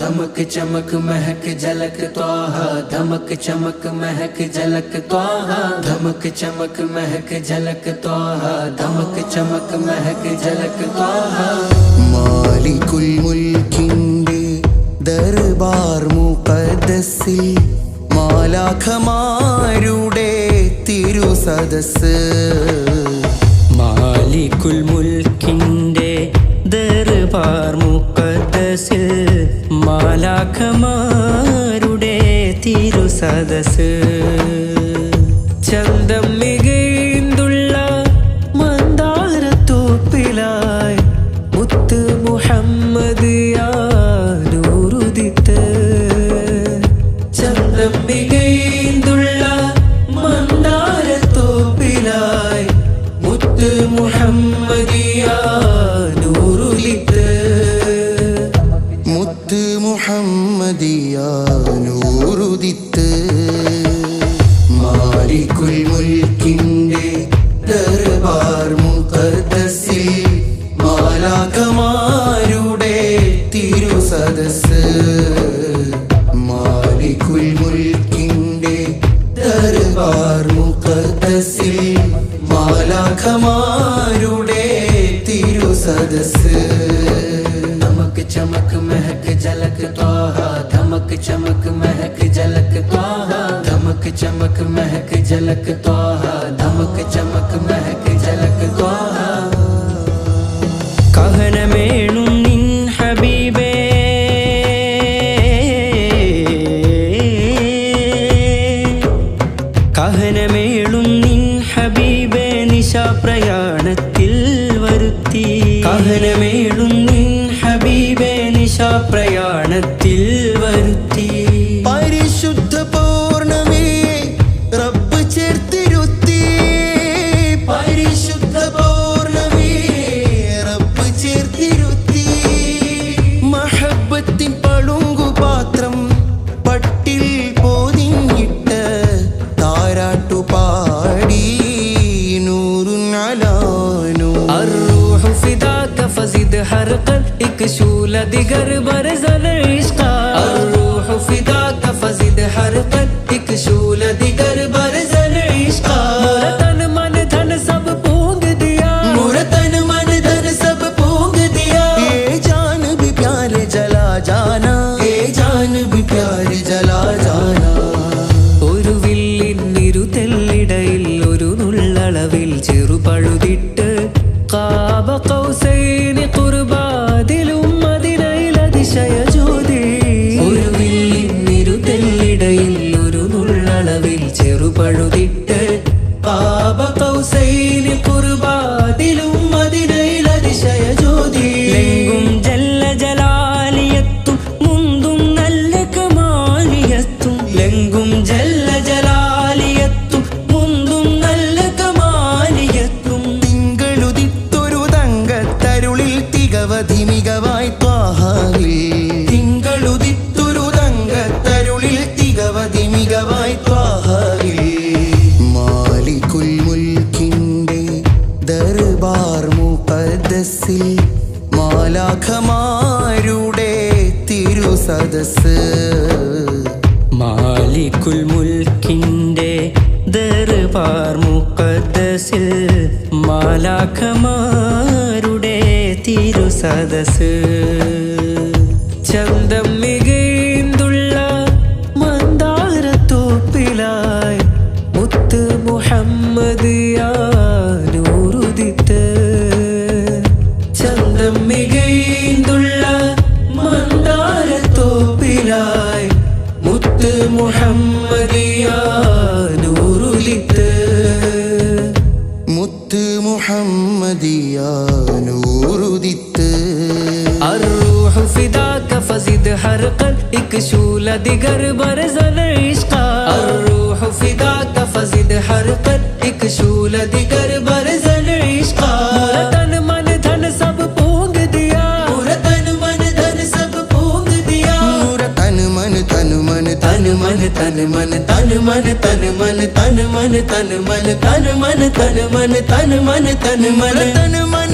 धमक चमक महक झलक त्वाहा, धमक चमक महक झलक त्वाहा, धमक चमक महक झलक त्वाहा, धमक चमक महक झलक त्वाहा। മാലികുൽ മുൽക്കിന്റെ ദർബാർ മുഖദ്ദസിൽ മാലാഖമാരുടെ തിരുസദസ്. മാലികുൽ മുൽക്കിന്റെ ദർബാർ മുഖദ്ദസിൽ മാലാഖമാരുടെ തിരുസദസ്. ചന്തം മികൈന്തുള്ള മന്ദാരത്തോപ്പിലായി മുത്ത് മുഹമ്മദ് യാനൂറുദിത്ത്. ചന്തം മികൈന്തുള്ള മന്ദാരത്തോപ്പിലായി മുത്ത് മുഹമ്മദ് യാനൂറുദിത്ത്. മുത്ത് മുഹമ്മദ് യാനൂറുദിത്ത്. മാലികുൽ മുൽക്കിന്റെ ദർബാർ മുഖദ്ദസിൽ മാലാഖമാരുടെ തിരുസദസ്. മാലികുൽ മുൽക്കിന്റെ ദർബാർ മുഖദ്ദസിൽ മാലാഖമാരുടെ തിരുസദസ്. धमक चमक महक झलक त्वाहा, धमक चमक महक झलक त्वाहा, धमक चमक महक झलक त्वाहा, धमक चमक महक झलक त्वाहा। കഹനമേണും നിൻ ഹബീബേ, കഹനമേളും നിൻ ഹബീബേ നിശാപ്രയാണത്തിൽ വരുത്തി. കഹനമേളും നിൻ ഹബീബേ നിശാപ്രയാണത്തിൽ വരുത്തി. പരിശുദ്ധ പൗർണമി റബ്ബ് ചേർത്തിരുത്തി. പരിശുദ്ധ പൗർണമി റബ്ബ് ചേർത്തിരുത്തി. മഹബത്തിൻ പളുങ്കുപാത്രം പട്ടിൽ പൊതിഞ്ഞിട്ട് താരാട്ടുപാടി നൂറുൻ അലാ നൂർ. الروح فداك فزد حرقا اكشول دگر برزل عشقا. الروح فداك فزد حرقا اكشول دگر برزل عشقا. मुरतन मन धन सब पूंग दिया, मुरतन मन धन सब पूंग दिया. ये जान भी प्यार जला जाना, ये जान भी प्यार जला जाना. ഒരു വില്ലിന്നിരുതെല്ലിടയിൽ ഒരു നുള്ളളവിൽ ചെറുപഴുതിട്ട് കാബ കൗസൈനി ഖുർബാദിലും മദീനയിലതിശയ ജ്യോതി. ഒരു വില്ലിന്നിരുതെല്ലിടയിൽ ഒരു നുള്ളളവിൽ ചെറുപഴുതിട്ട് കാബ കൗസൈനി ഖുർബാദിലും മദീനയിലതിശയ ജ്യോതി. ലെങ്കും ജല്ല ജലാലിയത്തും മുന്തും നല്ല കമാലിയത്തും. ലെങ്കും ജല്ല ജലാലിയത്തും മുന്തും നല്ല കമാലിയത്തും. തിങ്കളുദിത്തൊരു തങ്കത്തരുളിൽ തികവധി മികവായി ത്വാഹാവിൽ. തിങ്കളുദിത്തൊരു തങ്കത്തരുളിൽ തികവധി മികവായി ത്വാഹാവിൽ. മാലികുൽ മുൽക്കിന്റെ ദർബാർ മുഖദ്ദസിൽ മാലാഖമാരുടെ തിരുസദസ്. മാലികുൽ മുൽക്കിന്റെ ദർബാർ മുഖദ്ദസിൽ മാലാഖമാരുടെ തിരുസദസ്. ചന്തം മികൈന്തുള്ള മന്ദാരത്തോപ്പിലായി മുത്ത് മുഹമ്മദ് യാനൂറുദിത്ത്. ചന്തം മികൈന്തുള്ള മന്ദാരത്തോപ്പിലായി മുത്ത് മുഹമ്മദ് യാനൂറുദിത്ത്. മുത്ത് മുഹമ്മദ് യാനൂറുദിത്ത്. الروح فداك فزد حرقا اكشول دگر برزل عشقا. الروح فداك فزد حرقا اكشول دگر برزل عشقا. मुरतन मन धन सब पूंग दिया, मुरतन मन धन सब पूंग दिया. मुरतन मन तन मन तन मन तन मन तन मन तन मन तन मन तन मन तन मन तन मन तन मन तन मन. तन मन